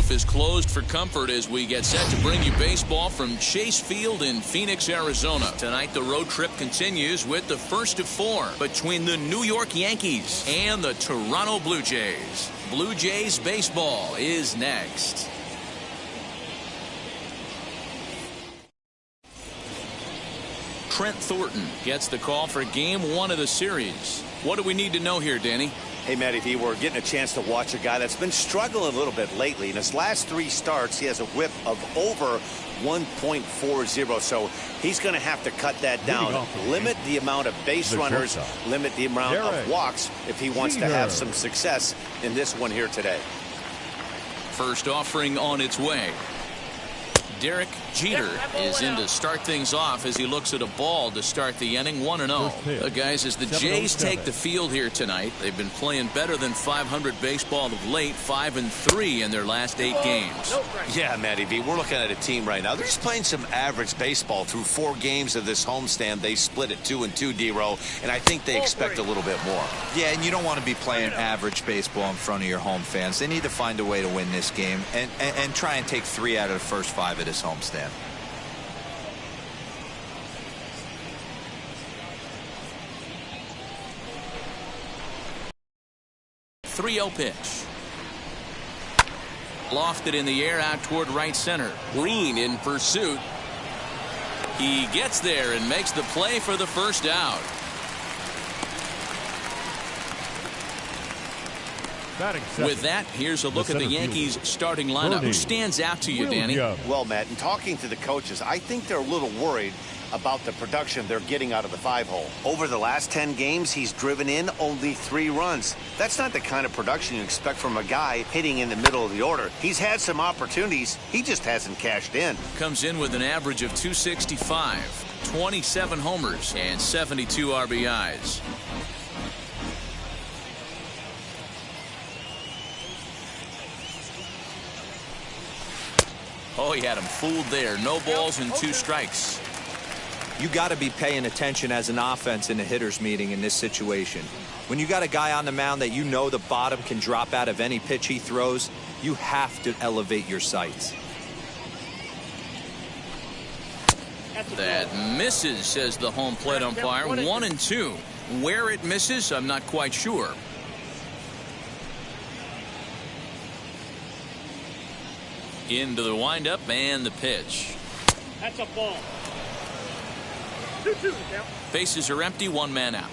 Is closed for comfort as we get set to bring you baseball from Chase Field in Phoenix, Arizona. Tonight the road trip continues with the first of 4 between the New York Yankees and the Toronto Blue Jays. Blue Jays baseball is next. Trent Thornton gets the call for game 1 of the series. What do we need to know here, Danny? Hey, Matty V, we're getting a chance to watch a guy that's been struggling a little bit lately. In his last 3 starts, he has a whip of over 1.40, so he's going to have to cut that down. Limit the amount of base runners, limit the amount of walks if he wants to have some success in this one here today. First offering on its way. Derek Jeter is in to start things off as he looks at a ball to start the inning. 1-0. Guys, as the Jays take the field here tonight, they've been playing better than 500 baseball of late. 5-3 in their last 8 games. Yeah, Matty V, we're looking at a team right now. They're just playing some average baseball through 4 games of this homestand. They split at 2-2, D-Row, and I think they expect a little bit more. Yeah, and you don't want to be playing average baseball in front of your home fans. They need to find a way to win this game and try and take 3 out of the first 5 of this homestand. 3-0 pitch. Lofted in the air out toward right center. Green in pursuit. He gets there and makes the play for the first out. With that, here's a look at the Yankees starting lineup. Who stands out to you, Danny? Well, Matt, in talking to the coaches, I think they're a little worried about the production they're getting out of the 5-hole. Over the last 10 games, he's driven in only 3 runs. That's not the kind of production you expect from a guy hitting in the middle of the order. He's had some opportunities. He just hasn't cashed in. Comes in with an average of .265, 27 homers, and 72 RBIs. Oh, he had him fooled there. No balls and 2 strikes. You got to be paying attention as an offense in a hitter's meeting in this situation. When you got a guy on the mound that you know the bottom can drop out of any pitch he throws, you have to elevate your sights. That misses, says the home plate umpire. 1-2. Where it misses, I'm not quite sure. Into the windup and the pitch. That's a ball. 2-2 now. Bases are empty, 1 man out.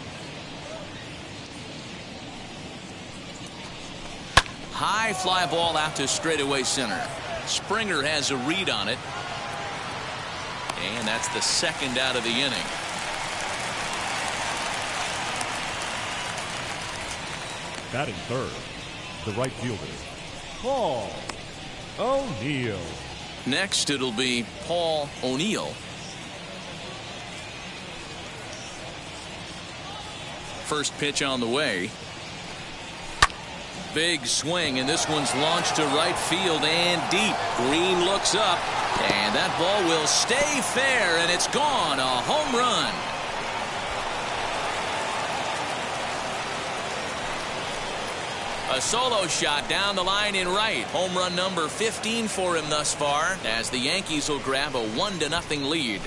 High fly ball out to straightaway center. Springer has a read on it. And that's the 2nd out of the inning. Batting third, the right fielder, Paul O'Neill. Next, it'll be Paul O'Neill. First pitch on the way. Big swing, and this one's launched to right field and deep. Green looks up, and that ball will stay fair, and it's gone. A home run. A solo shot down the line in right. Home run number 15 for him thus far, as the Yankees will grab a 1-0 lead.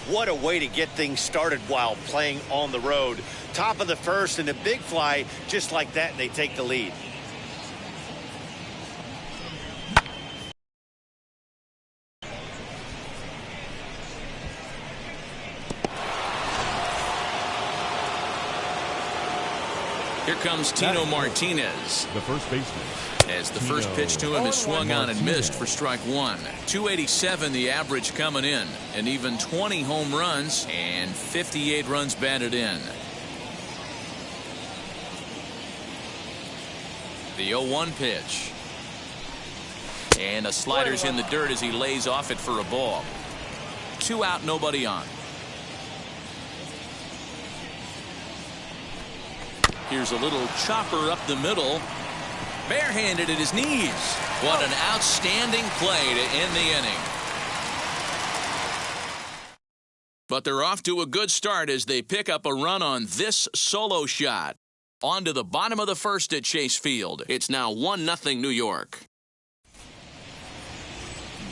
What a way to get things started while playing on the road. Top of the first and a big fly just like that, and they take the lead. comes Tino Martinez. The first baseman. As the first pitch to him is swung on and missed for strike one. 287 the average coming in. And even 20 home runs and 58 runs batted in. The 0-1 pitch. And a slider's in the dirt as he lays off it for a ball. 2 out, nobody on. Here's a little chopper up the middle. Barehanded at his knees. What an outstanding play to end the inning. But they're off to a good start as they pick up a run on this solo shot. On to the bottom of the first at Chase Field. It's now 1-0 New York.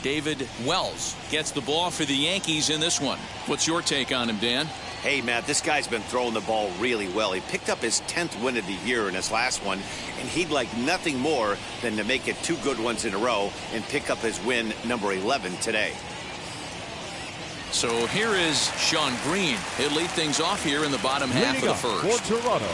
David Wells gets the ball for the Yankees in this one. What's your take on him, Dan? Hey, Matt, this guy's been throwing the ball really well. He picked up his 10th win of the year in his last one, and he'd like nothing more than to make it 2 good ones in a row and pick up his win number 11 today. So here is Sean Green. He'll lead things off here in the bottom half of the first. For Toronto,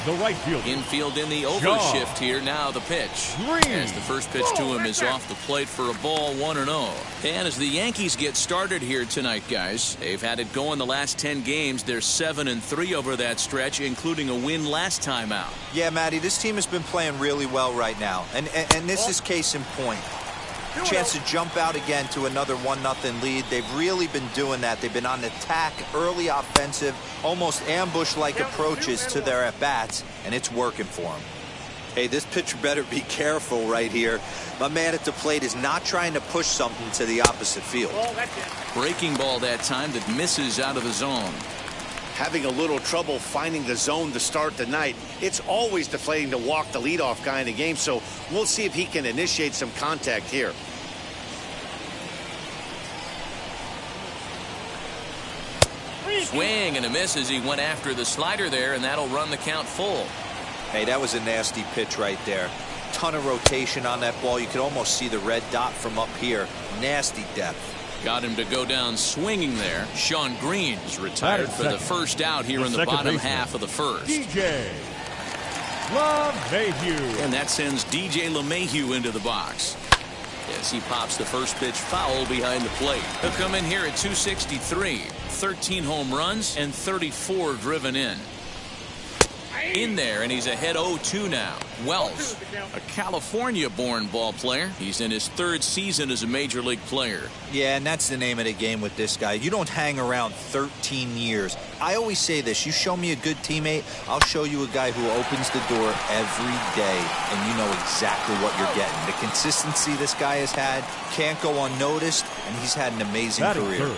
the right fielder. Infield in the over shift here. Now the pitch. As the first pitch to him is off the plate for a ball, 1-0. And as the Yankees get started here tonight, guys, they've had it going the last 10 games. They're 7-3 over that stretch, including a win last time out. Yeah, Matty, this team has been playing really well right now. And this is case in point. Chance to jump out again to another 1-0 lead. They've really been doing that. They've been on attack, early offensive, almost ambush-like approaches to their at-bats, and it's working for them. Hey, this pitcher better be careful right here. My man at the plate is not trying to push something to the opposite field. Breaking ball that time that misses out of the zone. Having a little trouble finding the zone to start the night. It's always deflating to walk the leadoff guy in the game, so we'll see if he can initiate some contact here. Swing and a miss as he went after the slider there, and that'll run the count full. Hey, that was a nasty pitch right there. Ton of rotation on that ball. You could almost see the red dot from up here. Nasty depth. Got him to go down swinging there. Sean Green is retired for the first out here in the bottom half of the first. DJ LeMahieu. And that sends DJ LeMahieu into the box. As he pops the first pitch foul behind the plate. He'll come in here at 263. 13 home runs and 34 driven in. In there, and he's ahead 0-2 now. Wells, a California-born ball player. He's in his 3rd season as a major league player. Yeah, and that's the name of the game with this guy. You don't hang around 13 years. I always say this, you show me a good teammate, I'll show you a guy who opens the door every day, and you know exactly what you're getting. The consistency this guy has had can't go unnoticed, and he's had an amazing career.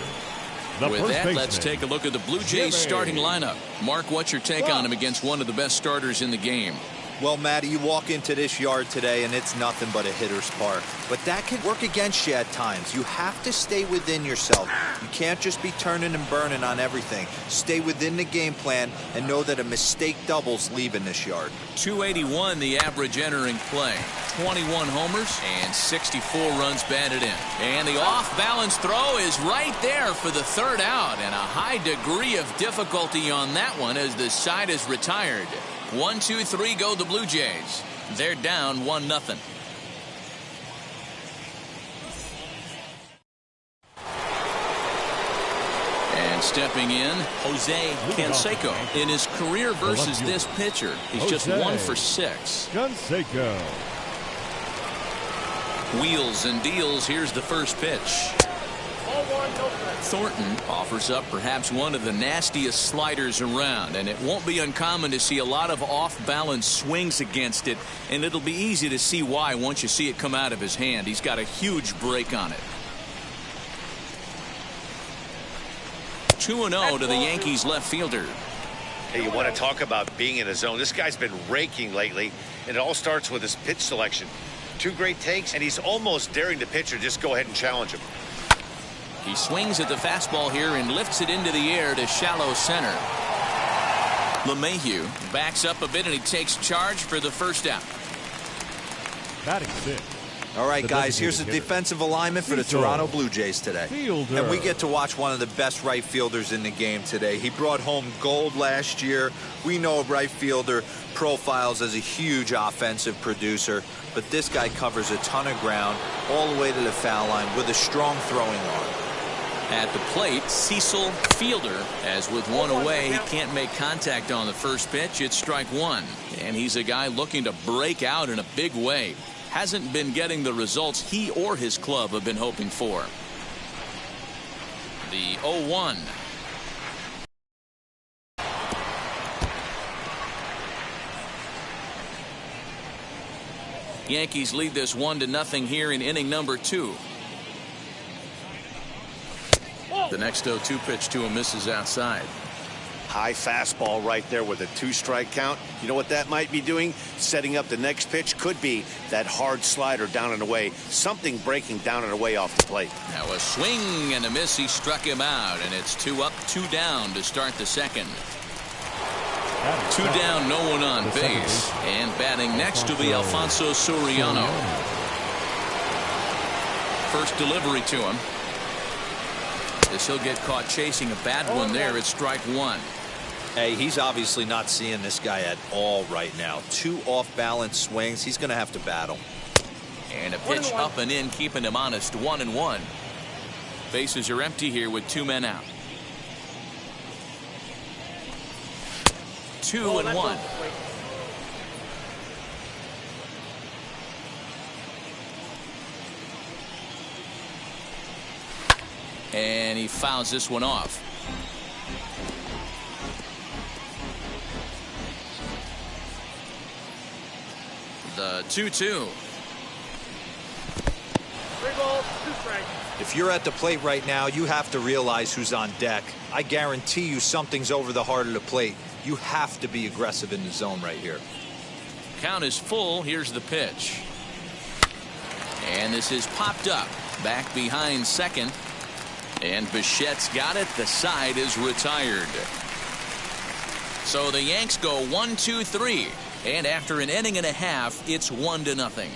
With that, let's take a look at the Blue Jays starting lineup. Mark, what's your take on him against one of the best starters in the game? Well, Matty, you walk into this yard today and it's nothing but a hitter's park. But that can work against you at times. You have to stay within yourself. You can't just be turning and burning on everything. Stay within the game plan and know that a mistake doubles leaving this yard. 281 the average entering play. 21 homers and 64 runs batted in. And the off-balance throw is right there for the 3rd out. And a high degree of difficulty on that one as the side is retired. 1, 2, 3 go the Blue Jays. They're down 1-0. And stepping in, Jose Canseco. In his career versus this pitcher, he's just 1 for 6. Canseco. Wheels and deals. Here's the first pitch. Thornton offers up perhaps one of the nastiest sliders around, and it won't be uncommon to see a lot of off-balance swings against it, and it'll be easy to see why once you see it come out of his hand. He's got a huge break on it. 2-0 to the Yankees left fielder. Hey, you want to talk about being in a zone. This guy's been raking lately, and it all starts with his pitch selection. 2 great takes, and he's almost daring the pitcher just go ahead and challenge him. He swings at the fastball here and lifts it into the air to shallow center. LeMahieu backs up a bit and he takes charge for the first out. Batting 6. All right, guys, here's the defensive alignment for the Toronto Blue Jays today. And we get to watch one of the best right fielders in the game today. He brought home gold last year. We know a right fielder profiles as a huge offensive producer, but this guy covers a ton of ground all the way to the foul line with a strong throwing arm. At the plate, Cecil Fielder, as with one away, he can't make contact on the first pitch. It's strike one. And he's a guy looking to break out in a big way. Hasn't been getting the results he or his club have been hoping for. The 0-1. Yankees lead this 1-0 here in inning number 2. The next 0-2 pitch to him misses outside. High fastball right there with a 2-strike count. You know what that might be doing? Setting up the next pitch. Could be that hard slider down and away. Something breaking down and away off the plate. Now a swing and a miss. He struck him out, and it's 2 up, 2 down to start the second. 2 down, no one on base. And batting next will be Alfonso Soriano. First delivery to him. As he'll get caught chasing a bad one there. It's strike one. Hey, he's obviously not seeing this guy at all right now. 2 off-balance swings. He's going to have to battle. And a pitch up and in, keeping him honest. 1-1. Bases are empty here with 2 men out. 2-1. And he fouls this one off. The 2-2. If you're at the plate right now, you have to realize who's on deck. I guarantee you something's over the heart of the plate. You have to be aggressive in the zone right here. Count is full. Here's the pitch. And this is popped up. Back behind second. And Bichette's got it. The side is retired. So the Yanks go 1-2-3. And after an inning and a half, it's 1-0.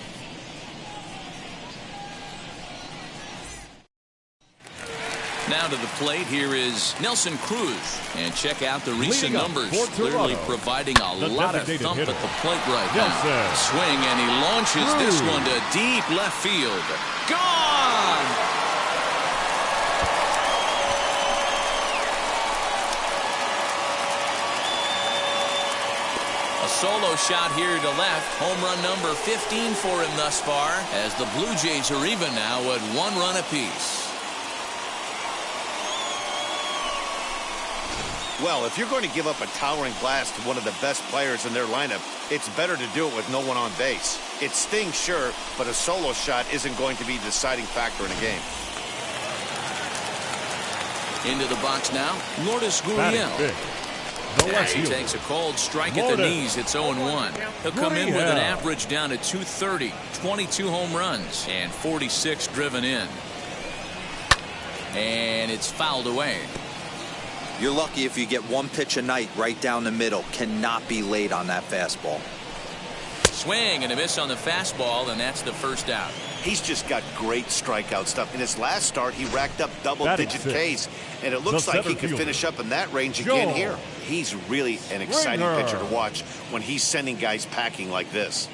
Now to the plate, here is Nelson Cruz. And check out the recent numbers. Clearly providing a lot of thump at the plate right now. Swing, and he launches this one to deep left field. Gone! Solo shot here to left. Home run number 15 for him thus far, as the Blue Jays are even now at 1 run apiece. Well, if you're going to give up a towering blast to one of the best players in their lineup, it's better to do it with no one on base. It stings, sure, but a solo shot isn't going to be the deciding factor in a game. Into the box now, Lourdes Gurriel. He takes a cold strike at the knees. It's 0-1. He'll come in with an average down to 230, 22 home runs, and 46 driven in. And it's fouled away. You're lucky if you get 1 pitch a night right down the middle. Cannot be late on that fastball. Swing and a miss on the fastball, and that's the first out. He's just got great strikeout stuff. In his last start, he racked up double-digit Ks, and it looks like he could finish up in that range again here. He's really an exciting pitcher to watch when he's sending guys packing like this.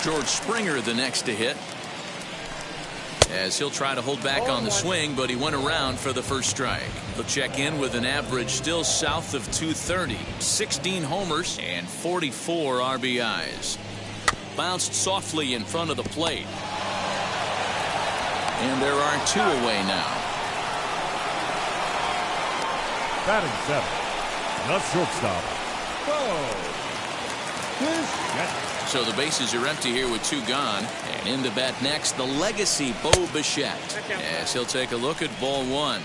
George Springer the next to hit, as he'll try to hold back on the swing, but he went around for the first strike. He'll check in with an average still south of 230, 16 homers and 44 RBIs. Bounced softly in front of the plate, and there are 2 away now. Batting 7, the shortstop. So the bases are empty here with 2 gone. And in the bat next, the legacy Bo Bichette, as he'll take a look at ball 1.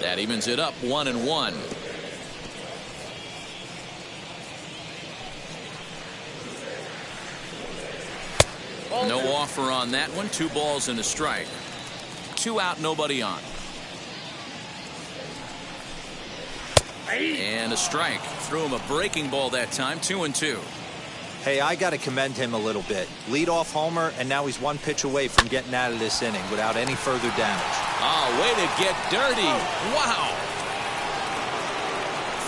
That evens it up 1-1. No offer on that one. 2 balls and a strike. 2 out, nobody on. And a strike. Threw him a breaking ball that time. 2-2. Hey, I got to commend him a little bit. Leadoff homer, and now he's one pitch away from getting out of this inning without any further damage. Oh, way to get dirty. Wow.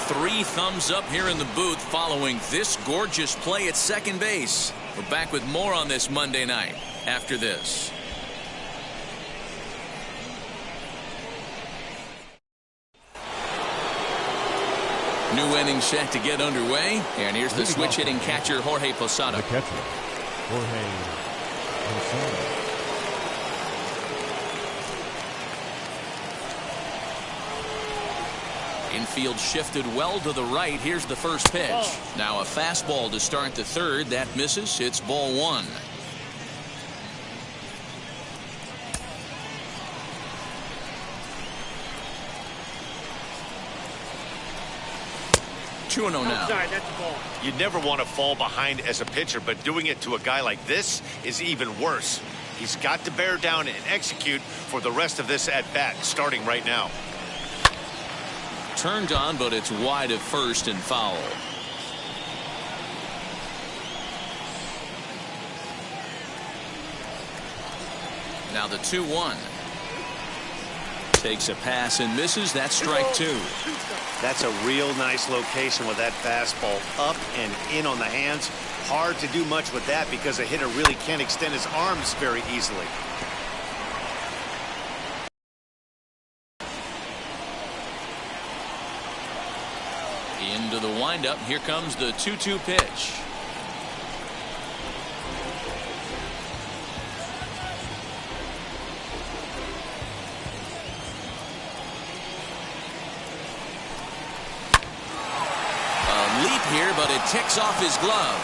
3 thumbs up here in the booth following this gorgeous play at second base. We're back with more on this Monday night after this. New inning set to get underway, and here's the switch hitting catcher Jorge Posada. The catcher, Jorge Posada. Infield shifted well to the right. Here's the first pitch. Now a fastball to start the third. That misses. It's ball 1. Now. You never want to fall behind as a pitcher, but doing it to a guy like this is even worse. He's got to bear down and execute for the rest of this at bat, starting right now. Turned on, but it's wide of first and foul. Now the 2-1. Takes a pass and misses. That's strike 2. That's a real nice location with that fastball up and in on the hands. Hard to do much with that because a hitter really can't extend his arms very easily. Into the windup. Here comes the 2-2 pitch. Here, but it ticks off his glove.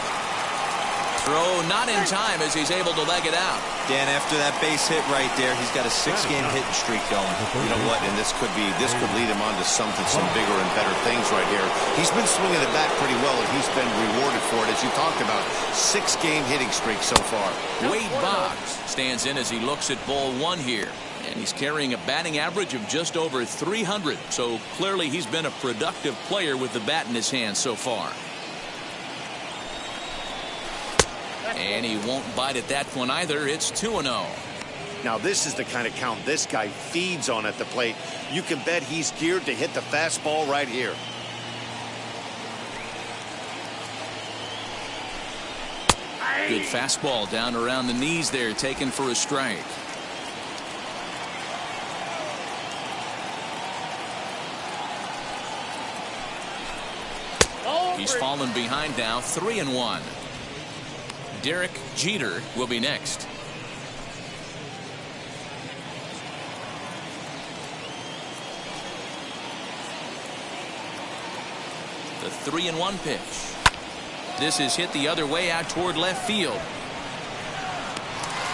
Throw not in time as he's able to leg it out. Dan, after that base hit right there, he's got a 6-game hitting streak going. You know what? And this could lead him on to some bigger and better things right here. He's been swinging the bat pretty well, and he's been rewarded for it, as you talked about. 6-game hitting streak so far. Wade Boggs stands in as he looks at ball 1 here. And he's carrying a batting average of just over 300. So clearly he's been a productive player with the bat in his hand so far. And he won't bite at that one either. It's 2-0. Now this is the kind of count this guy feeds on at the plate. You can bet he's geared to hit the fastball right here. Good fastball down around the knees there, taken for a strike. He's fallen behind now, 3-1. Derek Jeter will be next. The 3-1 pitch. This is hit the other way out toward left field.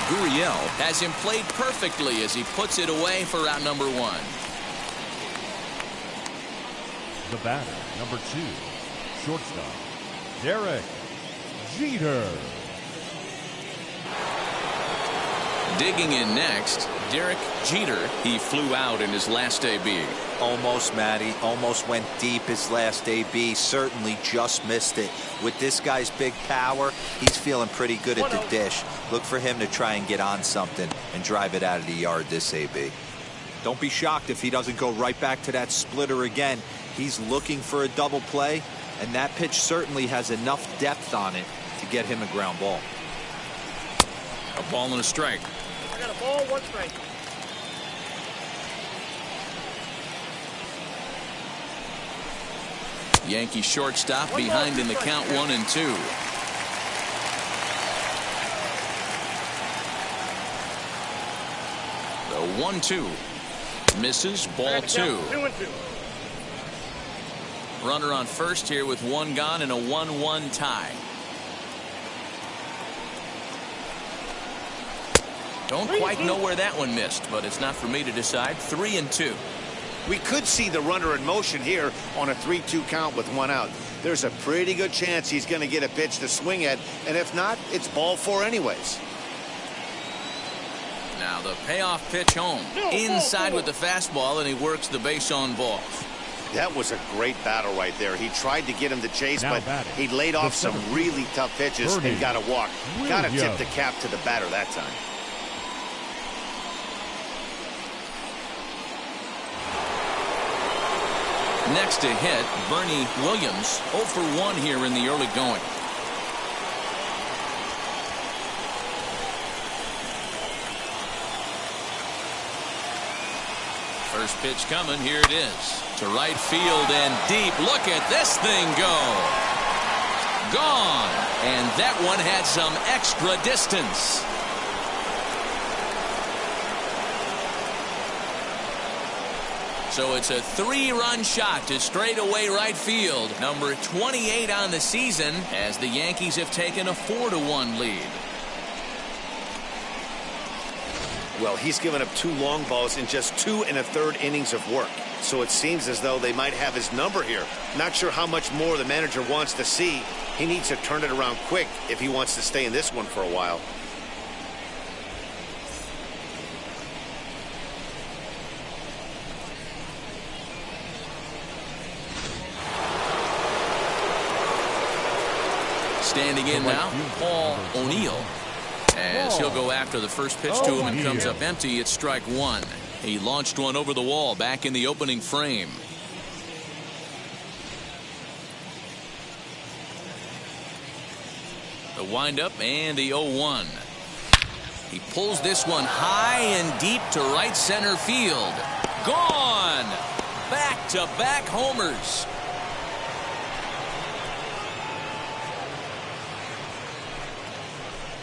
Gurriel has him played perfectly as he puts it away for out number 1. The batter, number 2. Shortstop, Derek Jeter. Digging in next, Derek Jeter. He flew out in his last AB. Almost, Matty. Almost went deep his last AB. Certainly just missed it. With this guy's big power, he's feeling pretty good at the dish. Look for him to try and get on something and drive it out of the yard this AB. Don't be shocked if he doesn't go right back to that splitter again. He's looking for a double play. And that pitch certainly has enough depth on it to get him a ground ball. A ball and a strike. I got a ball, 1 strike. Yankee shortstop behind in the count 1-2. The 1-2 misses, ball 2. 2-2. Runner on first here with 1 gone and a 1-1 tie. Don't quite know where that one missed, but it's not for me to decide. 3-2. We could see the runner in motion here on a 3-2 count with 1 out. There's a pretty good chance he's going to get a pitch to swing at, and if not, it's ball 4 anyways. Now the payoff pitch home. Inside with the fastball, and he works the base on balls. That was a great battle right there. He tried to get him to chase, but he laid off some really tough pitches and got a walk. Got to tip the cap to the batter that time. Next to hit, Bernie Williams, 0 for 1 here in the early going. First pitch coming. Here it is. To right field and deep. Look at this thing go. Gone. And that one had some extra distance. So it's a 3-run shot to straightaway right field. Number 28 on the season as the Yankees have taken a 4-1 lead. Well, he's given up 2 long balls in just 2 1/3 innings of work. So it seems as though they might have his number here. Not sure how much more the manager wants to see. He needs to turn it around quick if he wants to stay in this one for a while. Standing in now, Paul O'Neill. As he'll go after the first pitch to him and comes up empty, it's strike 1. He launched one over the wall back in the opening frame. The windup and the 0-1. He pulls this one high and deep to right center field. Gone! Back-to-back homers.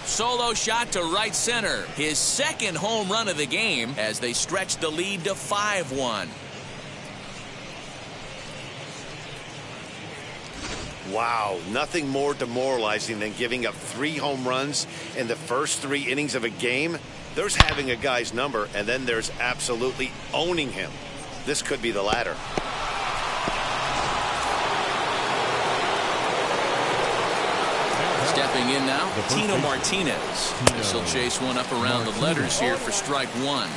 Solo shot to right center. His second home run of the game as they stretch the lead to 5-1. Wow, nothing more demoralizing than giving up 3 home runs in the first 3 innings of a game. There's having a guy's number, and then there's absolutely owning him. This could be the latter. Stepping in now, Tino Martinez. He'll chase one up around the letters here for strike 1.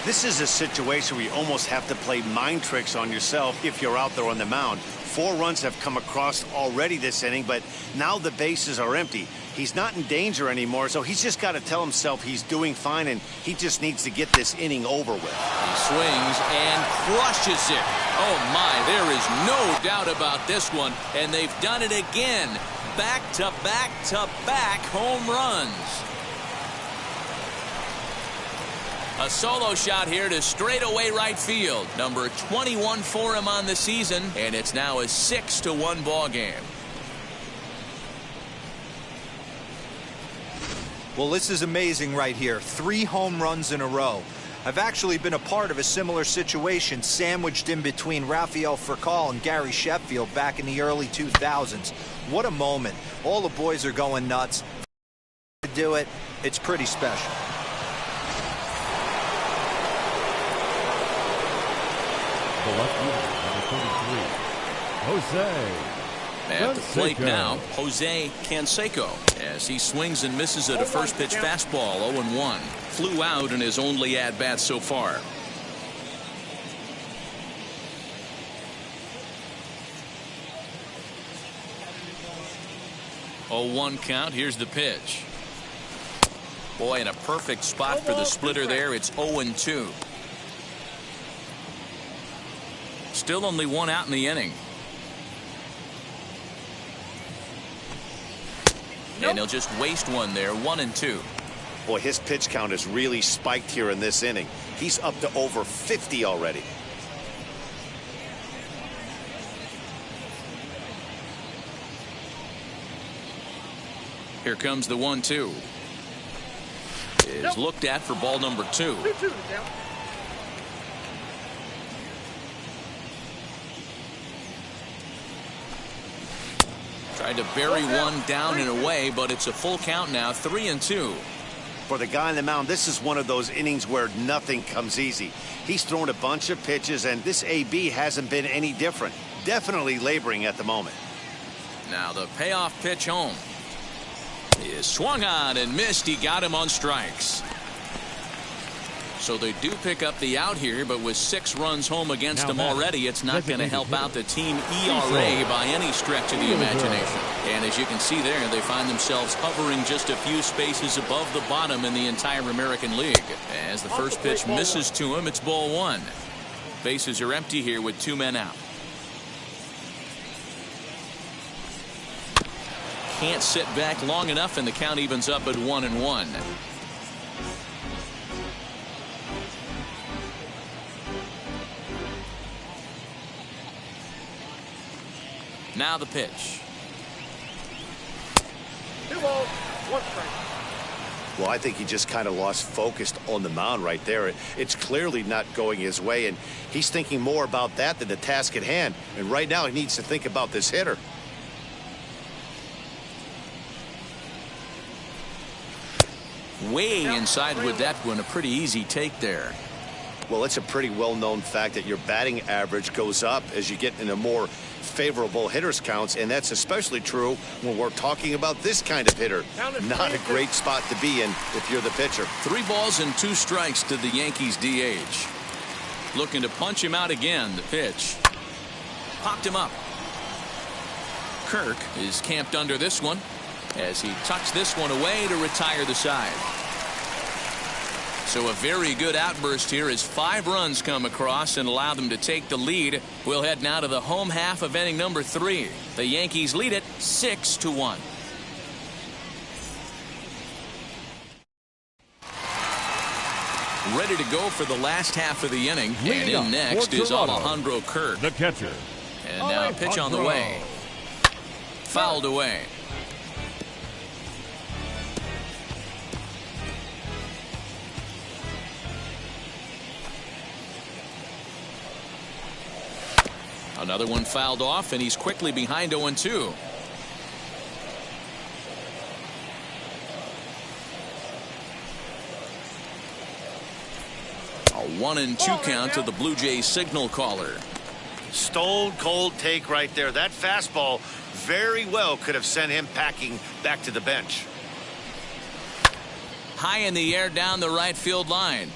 This is a situation where you almost have to play mind tricks on yourself if you're out there on the mound. 4 runs have come across already this inning, but now the bases are empty. He's not in danger anymore, so he's just got to tell himself he's doing fine, and he just needs to get this inning over with. He swings and crushes it. Oh, my, there is no doubt about this one, and they've done it again. Back-to-back-to-back home runs. A solo shot here to straightaway right field. Number 21 for him on the season, and it's now a 6-1 ball game. Well, this is amazing right here. 3 home runs in a row. I've actually been a part of a similar situation sandwiched in between Rafael Furcal and Gary Sheffield back in the early 2000s. What a moment. All the boys are going nuts. To do it, it's pretty special. The left fielder, number 33, Jose. At the plate now, Jose Canseco, as he swings and misses at a first pitch fastball. 0-1. Flew out in his only at-bat so far. Oh, 1 count. Here's the pitch. Boy, in a perfect spot for the splitter there. It's 0-2. Still only 1 out in the inning. And he'll just waste one there. 1-2. Boy, his pitch count is really spiked here in this inning. He's up to over 50 already. Here comes the 1-2. Is looked at for ball number 2. Tried to bury one down and away, but it's a full count now. 3-2. For the guy on the mound, this is one of those innings where nothing comes easy. He's thrown a bunch of pitches, and this AB hasn't been any different. Definitely laboring at the moment. Now the payoff pitch home. He is swung on and missed. He got him on strikes. So they do pick up the out here, but with 6 runs home against them already, it's not going to help out the team ERA by any stretch of the imagination. And as you can see there, they find themselves hovering just a few spaces above the bottom in the entire American League. As the first pitch misses to him, it's ball 1. Bases are empty here with 2 men out. Can't sit back long enough, and the count evens up at 1-1. Now the pitch. 2 balls, 1 strike. Well, I think he just kind of lost focus on the mound right there. It's clearly not going his way, and he's thinking more about that than the task at hand. And right now he needs to think about this hitter. Way inside with that one. A pretty easy take there. Well, it's a pretty well-known fact that your batting average goes up as you get into more favorable hitters counts, and that's especially true when we're talking about this kind of hitter. Not a great spot to be in if you're the pitcher. 3 balls and 2 strikes to the Yankees DH. Looking to punch him out again. The pitch. Popped him up. Kirk is camped under this one as he tucks this one away to retire the side. So a very good outburst here as 5 runs come across and allow them to take the lead. We'll head now to the home half of inning number 3. The Yankees lead it 6-1. Ready to go for the last half of the inning. And in next is Alejandro Kirk, the catcher. And now a pitch on the way. Fouled away. Another one fouled off, and he's quickly behind 0-2. A 1-2 count to the Blue Jays signal caller. Stone cold take right there. That fastball very well could have sent him packing back to the bench. High in the air down the right field line.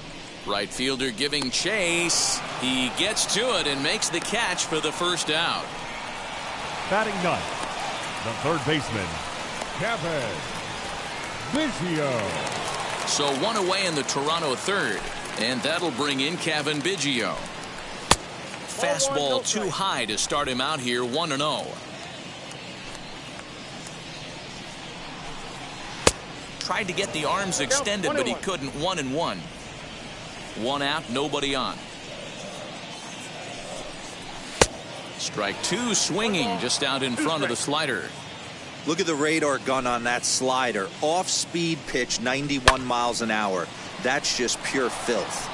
Right fielder giving chase. He gets to it and makes the catch for the first out. Batting ninth, the third baseman, Kevin Biggio. So 1 away in the Toronto third, and that'll bring in Kevin Biggio. Fastball too high to start him out here. 1-0. Tried to get the arms extended, but he couldn't. 1-1. 1 out, nobody on. Strike 2 swinging just out in front of the slider. Look at the radar gun on that slider. Off-speed pitch, 91 miles an hour. That's just pure filth.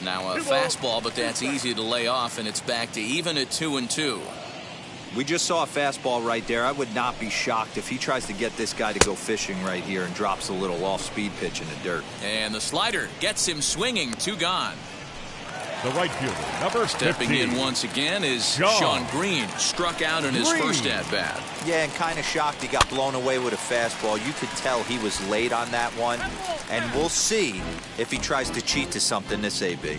Now a fastball, but that's easy to lay off, and it's back to even at 2-2. We just saw a fastball right there. I would not be shocked if he tries to get this guy to go fishing right here and drops a little off-speed pitch in the dirt. And the slider gets him swinging. 2 gone. The right fielder, number 15. Stepping in once again is Sean Green. Struck out in his first at-bat. Yeah, and kind of shocked he got blown away with a fastball. You could tell he was late on that one. And we'll see if he tries to cheat to something this AB.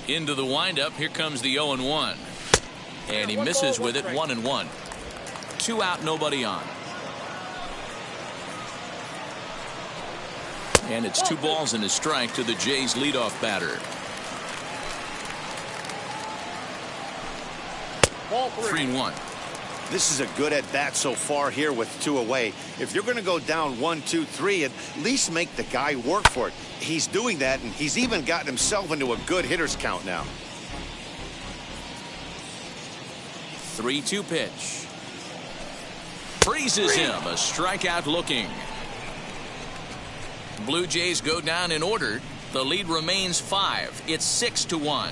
Into the windup. Here comes the 0-1. And he misses with it. 1-1. 2 out, nobody on. And it's 2 balls and a strike to the Jays leadoff batter. 3-1. This is a good at bat so far here with 2 away. If you're going to go down 1-2-3, at least make the guy work for it. He's doing that, and he's even gotten himself into a good hitter's count now. 3-2 pitch. Freezes him. A strikeout looking. Blue Jays go down in order. The lead remains 5. It's 6-1.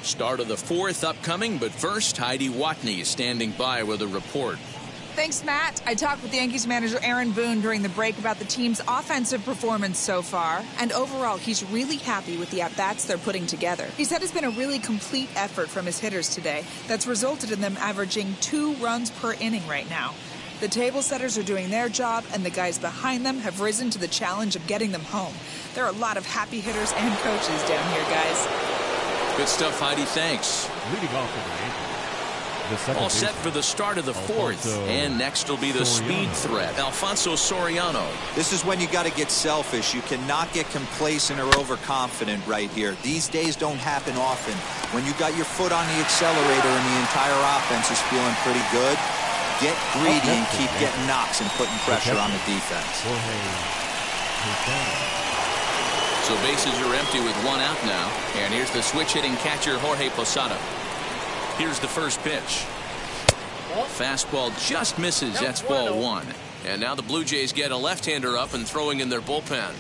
Start of the 4th upcoming, but first Heidi Watney standing by with a report. Thanks, Matt. I talked with Yankees manager Aaron Boone during the break about the team's offensive performance so far, and overall, he's really happy with the at-bats they're putting together. He said it's been a really complete effort from his hitters today that's resulted in them averaging 2 runs per inning right now. The table setters are doing their job, and the guys behind them have risen to the challenge of getting them home. There are a lot of happy hitters and coaches down here, guys. Good stuff, Heidi. Thanks. Leading off for the Yankees. All set for the start of the 4th. And next will be the speed threat, Alfonso Soriano. This is when you got to get selfish. You cannot get complacent or overconfident right here. These days don't happen often. When you got your foot on the accelerator and the entire offense is feeling pretty good, get greedy and keep getting knocks and putting pressure on the defense. So bases are empty with 1 out now. And here's the switch-hitting catcher, Jorge Posada. Here's the first pitch. Fastball just misses. That's ball 1. And now the Blue Jays get a left-hander up and throwing in their bullpen.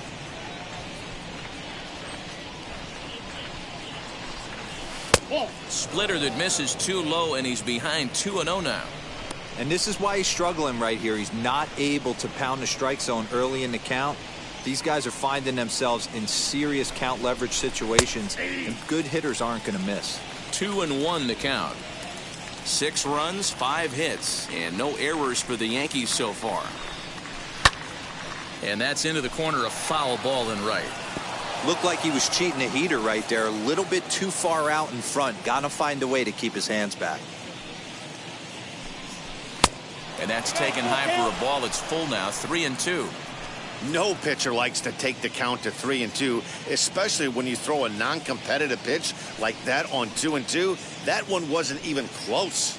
Splitter that misses too low, and he's behind 2-0 now. And this is why he's struggling right here. He's not able to pound the strike zone early in the count. These guys are finding themselves in serious count leverage situations, and good hitters aren't going to miss. 2-1 the count. 6 runs, 5 hits, and no errors for the Yankees so far. And that's into the corner, a foul ball in right. Looked like he was cheating a heater right there, a little bit too far out in front. Gotta find a way to keep his hands back. And that's taken high for a ball. It's full now, 3-2. No pitcher likes to take the count to 3-2, especially when you throw a non-competitive pitch like that on 2-2. That one wasn't even close.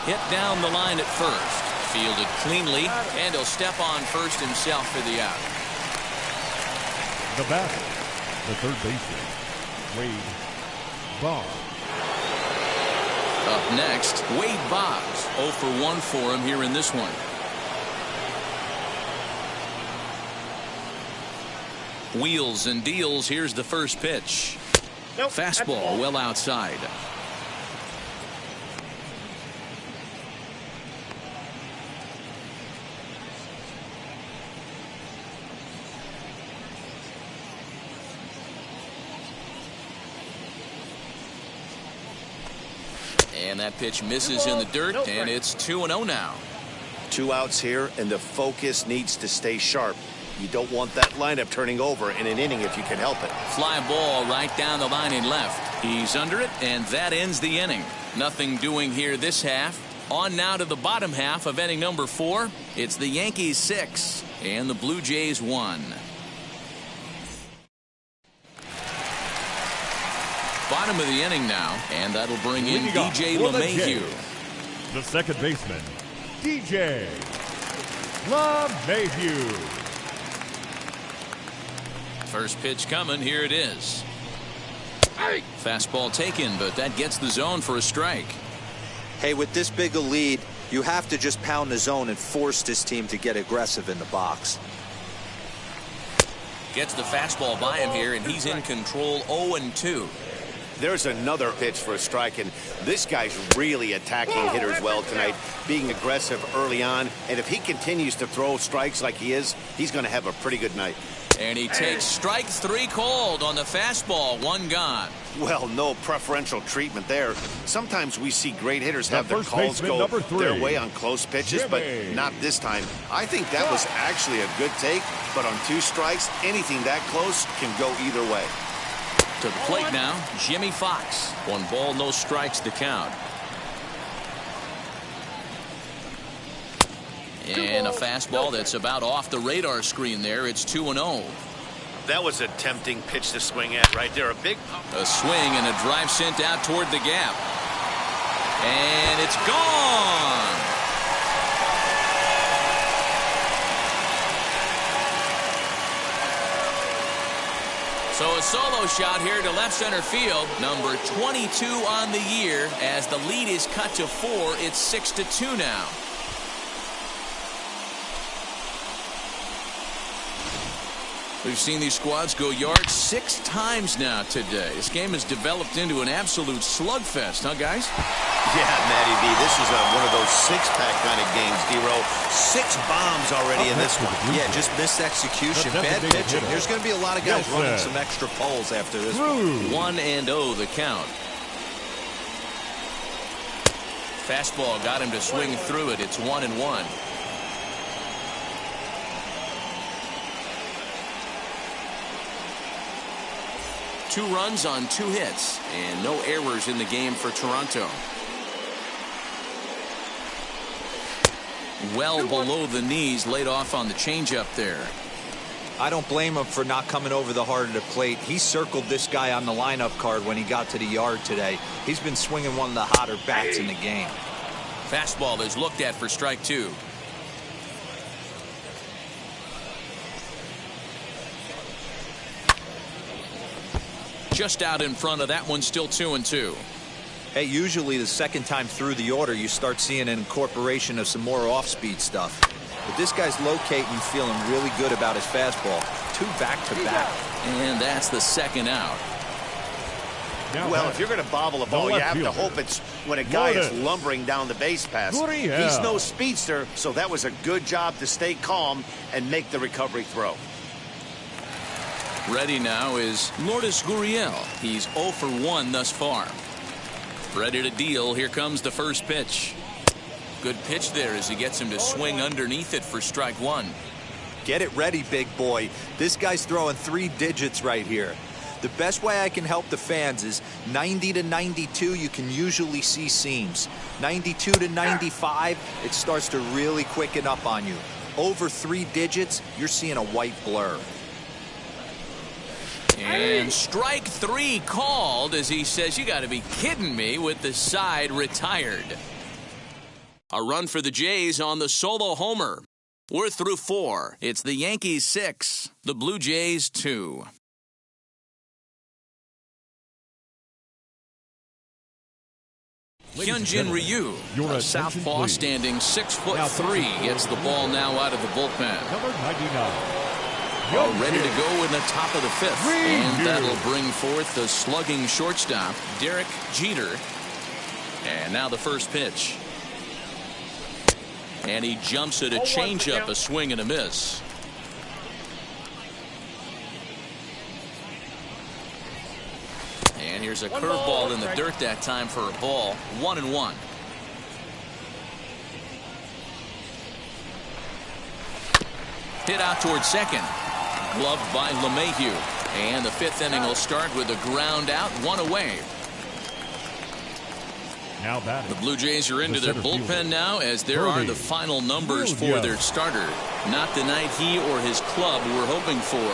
Hit down the line at first. Fielded cleanly, and he'll step on first himself for the out. The batter, the third baseman, Wade Boggs. Up next, Wade Boggs. 0 for 1 for him here in this one. Wheels and deals. Here's the first pitch. Nope, fastball well outside. And that pitch misses in the dirt, and it's 2-0 now. 2 outs here, and the focus needs to stay sharp. You don't want that lineup turning over in an inning if you can help it. Fly ball right down the line in left. He's under it, and that ends the inning. Nothing doing here this half. On now to the bottom half of inning number 4. It's the Yankees 6 and the Blue Jays 1. Bottom of the inning now, and that'll bring in DJ LeMahieu. The second baseman, DJ LeMahieu. First pitch coming. Here it is. Fastball taken, but that gets the zone for a strike. Hey, with this big a lead, you have to just pound the zone and force this team to get aggressive in the box. Gets the fastball by him here, and he's in control. 0-2. There's another pitch for a strike, and this guy's really attacking hitters well tonight, being aggressive early on. And if he continues to throw strikes like he is, he's going to have a pretty good night. And he takes strike 3 called on the fastball. 1 gone. Well, no preferential treatment there. Sometimes we see great hitters have their calls go their way on close pitches, but not this time. I think that was actually a good take, but on 2 strikes, anything that close can go either way. To the plate now, Jimmy Fox. 1 ball, no strikes to count. And a fastball that's about off the radar screen there. It's 2-0. That was a tempting pitch to swing at right there. A swing and a drive sent out toward the gap. And it's gone. So a solo shot here to left center field. Number 22 on the year. As the lead is cut to 4, it's 6-2 now. We've seen these squads go yards 6 times now today. This game has developed into an absolute slugfest, huh, guys? Yeah, Matty B, this is one of those six-pack kind of games, D-Row. 6 bombs already in this one. Yeah, just missed execution. Bad pitching. There's going to be a lot of guys running some extra poles after this one. 1-0 the count. Fastball got him to swing through it. It's 1-1. Two runs on 2 hits and no errors in the game for Toronto. Well below the knees, laid off on the changeup there. I don't blame him for not coming over the heart of the plate. He circled this guy on the lineup card when he got to the yard today. He's been swinging one of the hotter bats in the game. Fastball is looked at for strike 2. Just out in front of that one, still 2-2. Hey, usually the second time through the order, you start seeing an incorporation of some more off-speed stuff. But this guy's locating, feeling really good about his fastball. 2 back-to-back. And that's the second out. Well, if you're going to bobble a ball, you have to hope it's when a guy is lumbering down the base pass. He's no speedster, so that was a good job to stay calm and make the recovery throw. Ready now is Lourdes Gurriel. He's 0 for 1 thus far. Ready to deal. Here comes the first pitch. Good pitch there as he gets him to swing underneath it for strike 1. Get it ready, big boy. This guy's throwing 3 digits right here. The best way I can help the fans is 90 to 92, you can usually see seams. 92 to 95, it starts to really quicken up on you. Over 3 digits, you're seeing a white blur. And strike 3 called as he says, you got to be kidding me, with the side retired. A run for the Jays on the solo homer. We're through 4. It's the Yankees 6, the Blue Jays 2. Hyunjin Ryu, a southpaw standing 6'3", gets the ball now out of the bullpen. Number 99. All ready to go in the top of the 5th. And that'll bring forth the slugging shortstop, Derek Jeter. And now the first pitch. And he jumps at a changeup, a swing and a miss. And here's a curveball in the dirt that time for a ball. 1-1. Hit out towards second. Gloved by LeMahieu. And the 5th inning will start with a ground out, 1 away. Now batting. The Blue Jays are into their bullpen now, as there are the final numbers for their starter. Not the night he or his club were hoping for.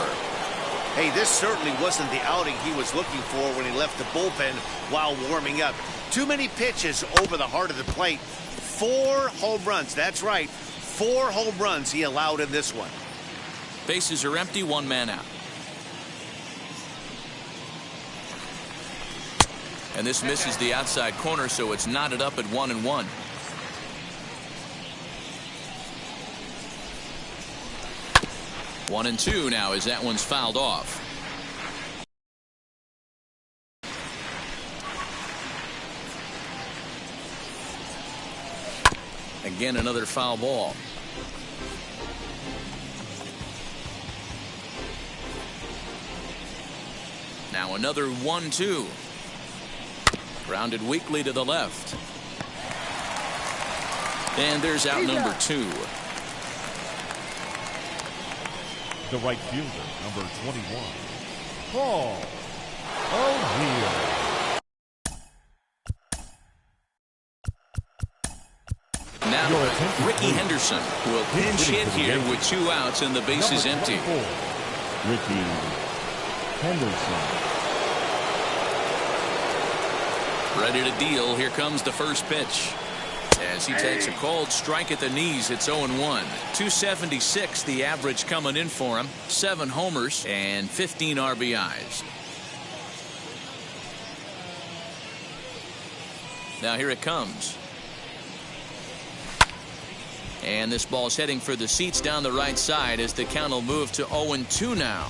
Hey, this certainly wasn't the outing he was looking for when he left the bullpen while warming up. Too many pitches over the heart of the plate. 4 home runs. That's right. 4 home runs he allowed in this one. Bases are empty, 1 man out. And this misses the outside corner, so it's knotted up at 1-1. One and 2 now as that one's fouled off. Again, another foul ball. Now another 1-2. Grounded weakly to the left. And there's out number 2. The right fielder, number 21, Paul O'Neill. Now, Ricky Henderson will pinch hit here with 2 outs and the bases empty. Ricky Henderson. Ready to deal. Here comes the first pitch. As he takes a cold strike at the knees, it's 0-1. 276 the average coming in for him. 7 homers and 15 RBIs. Now here it comes. And this ball's heading for the seats down the right side as the count will move to 0-2 now.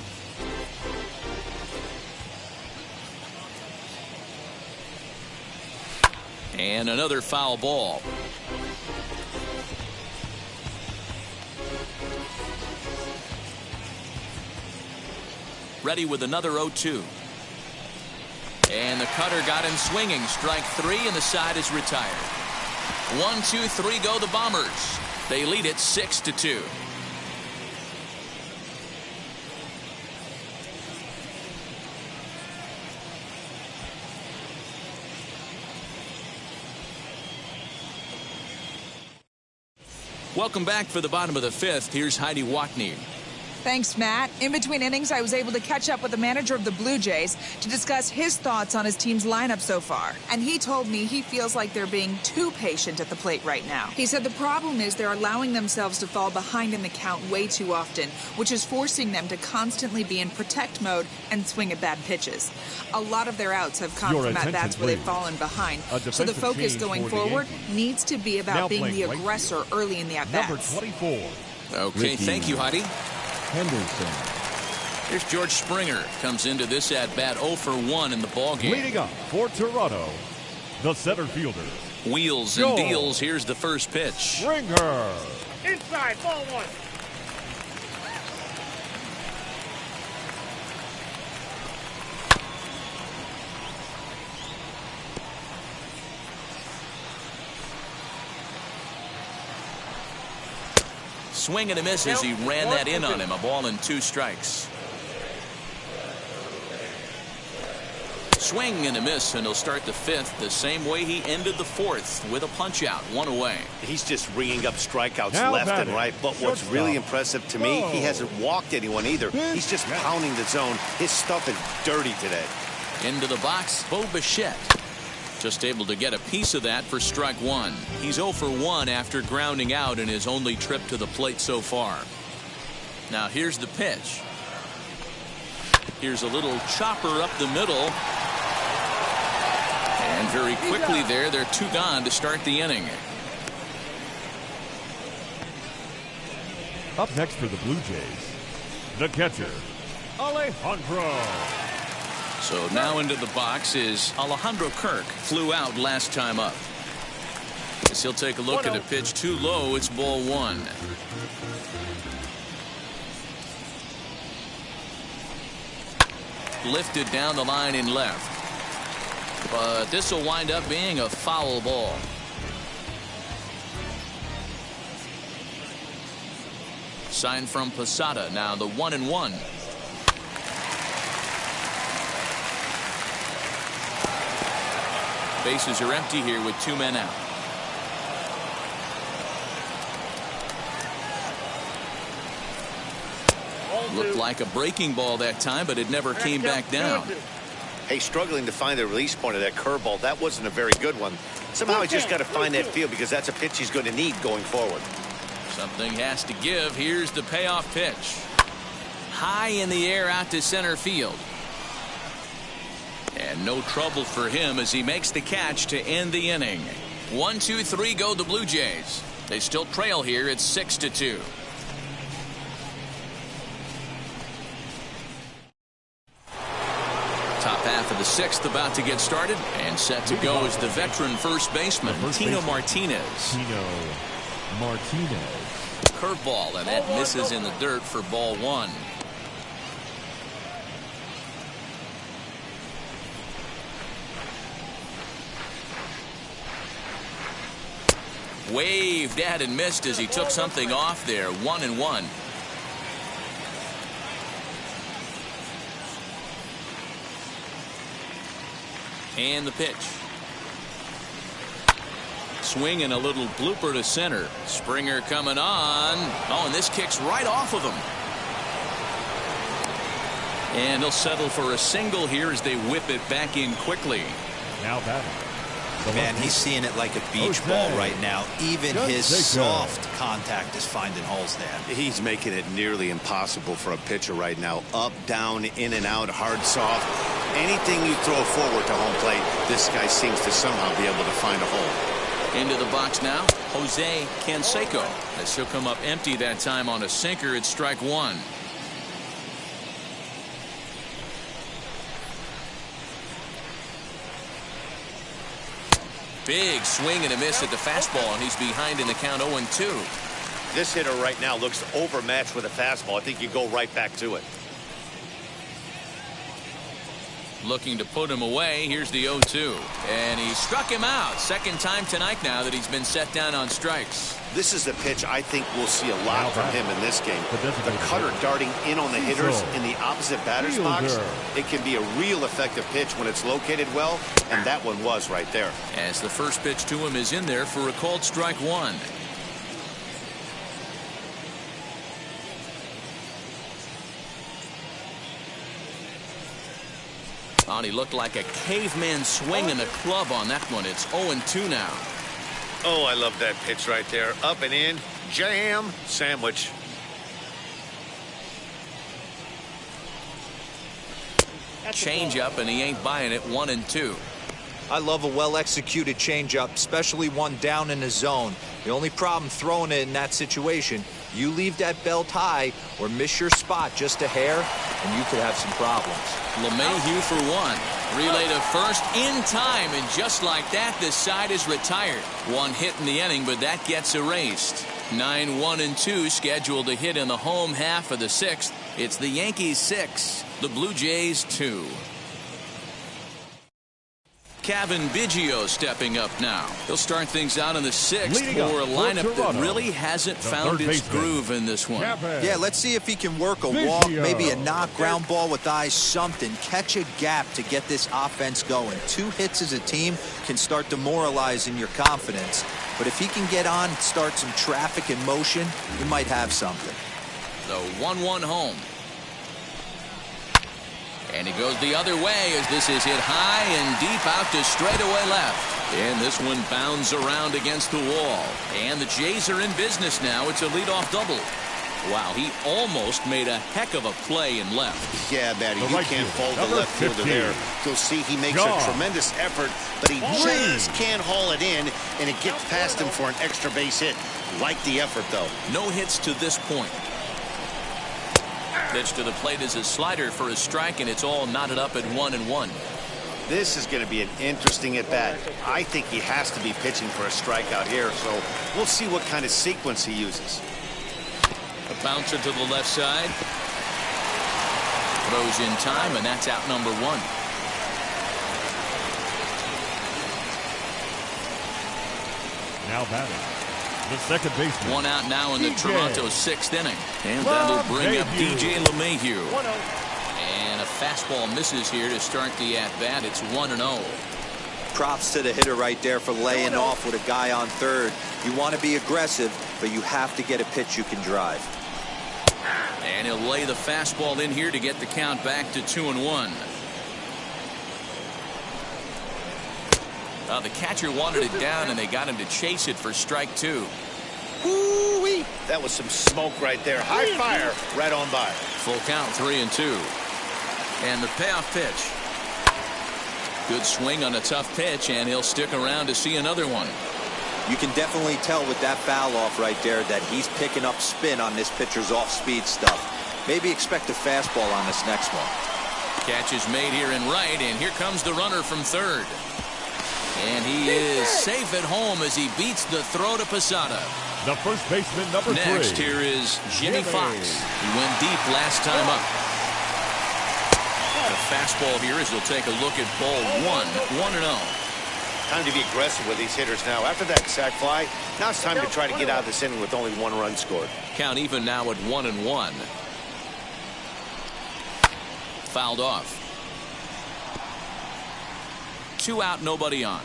And another foul ball. Ready with another 0-2. And the cutter got him swinging. Strike 3, and the side is retired. 1, 2, 3 go the Bombers. They lead it 6-2. Welcome back for the bottom of the 5th. Here's Heidi Watney. Thanks, Matt. In between innings, I was able to catch up with the manager of the Blue Jays to discuss his thoughts on his team's lineup so far. And he told me he feels like they're being too patient at the plate right now. He said the problem is they're allowing themselves to fall behind in the count way too often, which is forcing them to constantly be in protect mode and swing at bad pitches. A lot of their outs have come from at-bats where they've fallen behind. So the focus going forward needs to be about being the aggressor early in the at-bats. Number 24. Okay, thank you, Heidi. Henderson. Here's George Springer. Comes into this at-bat 0 for 1 in the ballgame. Leading up for Toronto, the center fielder. Wheels and deals. Here's the first pitch. Springer. Inside, ball 1. Swing and a miss as he ran that in on him. A ball and 2 strikes. Swing and a miss, and he'll start the 5th the same way he ended the 4th with a punch out, 1 away. He's just ringing up strikeouts Now left and batting. right. But what's really impressive to me, he hasn't walked anyone either. He's just pounding the zone. His stuff is dirty today. Into the box, Bo Bichette. Just able to get a piece of that for strike 1. He's 0 for 1 after grounding out in his only trip to the plate so far. Now here's the pitch. Here's a little chopper up the middle. And very quickly there, they're 2 gone to start the inning. Up next for the Blue Jays, the catcher, Alejandro. So now into the box is Alejandro Kirk. Flew out last time up. As he'll take a look at a pitch too low. It's ball 1. Lifted down the line in left. But this will wind up being a foul ball. Sign from Posada. Now the 1-1. Bases are empty here with 2 men out. Looked like a breaking ball that time, but it never came back down. Hey, struggling to find the release point of that curveball. That wasn't a very good one. Somehow he's just got to find that feel because that's a pitch he's going to need going forward. Something has to give. Here's the payoff pitch. High in the air out to center field. And no trouble for him as he makes the catch to end the inning. 1, 2, 3 go the Blue Jays. They still trail here at 6-2. Top half of the 6th about to get started, and set to go is the veteran first baseman, Tino Martinez. Tino Martinez. Curveball, and that misses in the dirt for ball 1. Waved at and missed as he took something off there. 1-1. And the pitch. Swing and a little blooper to center. Springer coming on. Oh, and this kicks right off of him. And he'll settle for a single here as they whip it back in quickly. Now batting. Man, he's seeing it like a beach ball right now. Even his soft contact is finding holes there. He's making it nearly impossible for a pitcher right now. Up, down, in and out, hard, soft. Anything you throw forward to home plate, this guy seems to somehow be able to find a hole. Into the box now, Jose Canseco. As he'll come up empty that time on a sinker. It's strike one. Big swing and a miss at the fastball, and he's behind in the count 0-2. This hitter right now looks overmatched with a fastball. I think you go right back to it. Looking to put him away. Here's the 0-2. And he struck him out. Second time tonight now that he's been set down on strikes. This is a pitch I think we'll see a lot from him in this game. The cutter darting in on the hitters in the opposite batter's box. It can be a real effective pitch when it's located well, and that one was right there. As the first pitch to him is in there for a called strike one. He looked like a caveman swinging a club on that one. It's 0-2 now. Oh, I love that pitch right there. Up and in. Jam sandwich. Change up, and he ain't buying it. 1-2. I love a well-executed changeup, especially one down in the zone. The only problem throwing it in that situation, you leave that belt high or miss your spot just a hair, and you could have some problems. LeMahieu for one. Relay to first in time, and just like that, this side is retired. One hit in the inning, but that gets erased. 9-1-2 scheduled to hit in the home half of the sixth. It's the Yankees 6, the Blue Jays 2. Kevin Biggio stepping up now. He'll start things out in the sixth for a lineup that really hasn't found its groove in this one. Yeah, let's see if he can work a walk, maybe a knock, ground ball with eyes, something. Catch a gap to get this offense going. 2 hits as a team can start demoralizing your confidence. But if he can get on, start some traffic in motion, he might have something. The 1-1 home. And he goes the other way as this is hit high and deep out to straightaway left. And this one bounds around against the wall. And the Jays are in business now. It's a leadoff double. Wow, he almost made a heck of a play in left. Yeah, Matty, you can't fault the left fielder there. You'll see he makes a tremendous effort, but he just can't haul it in, and it gets past him for an extra base hit. Like the effort, though. No hits to this point. Pitch to the plate is a slider for a strike, and it's all knotted up at 1-1. This is going to be an interesting at-bat. I think he has to be pitching for a strikeout here, so we'll see what kind of sequence he uses. A bouncer to the left side. Throws in time, and that's out number 1. Now batting, the second baseman. One out now in the Toronto 6th inning. And that'll bring up DJ LeMahieu. And a fastball misses here to start the at-bat. It's 1-0. Props to the hitter right there for laying off with a guy on third. You want to be aggressive, but you have to get a pitch you can drive. And he'll lay the fastball in here to get the count back to 2-1. The catcher wanted it down, and they got him to chase it for strike 2. Woo-wee. That was some smoke right there. High fire right on by. Full count, 3-2. And the payoff pitch. Good swing on a tough pitch, and he'll stick around to see another one. You can definitely tell with that foul off right there that he's picking up spin on this pitcher's off-speed stuff. Maybe expect a fastball on this next one. Catch is made here in right, and here comes the runner from third. And he is safe at home as he beats the throw to Posada. The first baseman, number 3. Next, here is Jimmy Fox. He went deep last time up. The fastball here as he'll take a look at ball 1, 1-0. Time to be aggressive with these hitters now. After that sac fly, now it's time to try to get out of this inning with only 1 run scored. Count even now at 1-1. Fouled off. 2 out, nobody on.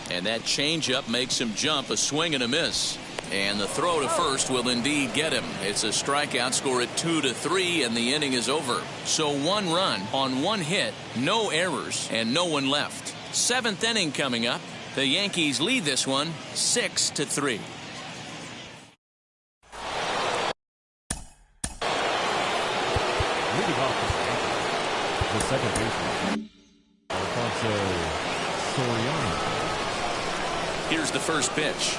And that changeup makes him jump, a swing and a miss. And the throw to first will indeed get him. It's a strikeout, score at 2-3, and the inning is over. So 1 run on 1 hit, no errors, and no one left. 7th inning coming up. The Yankees lead this one 6-3. Leading off the second baseman, Alfonso Here's the first pitch.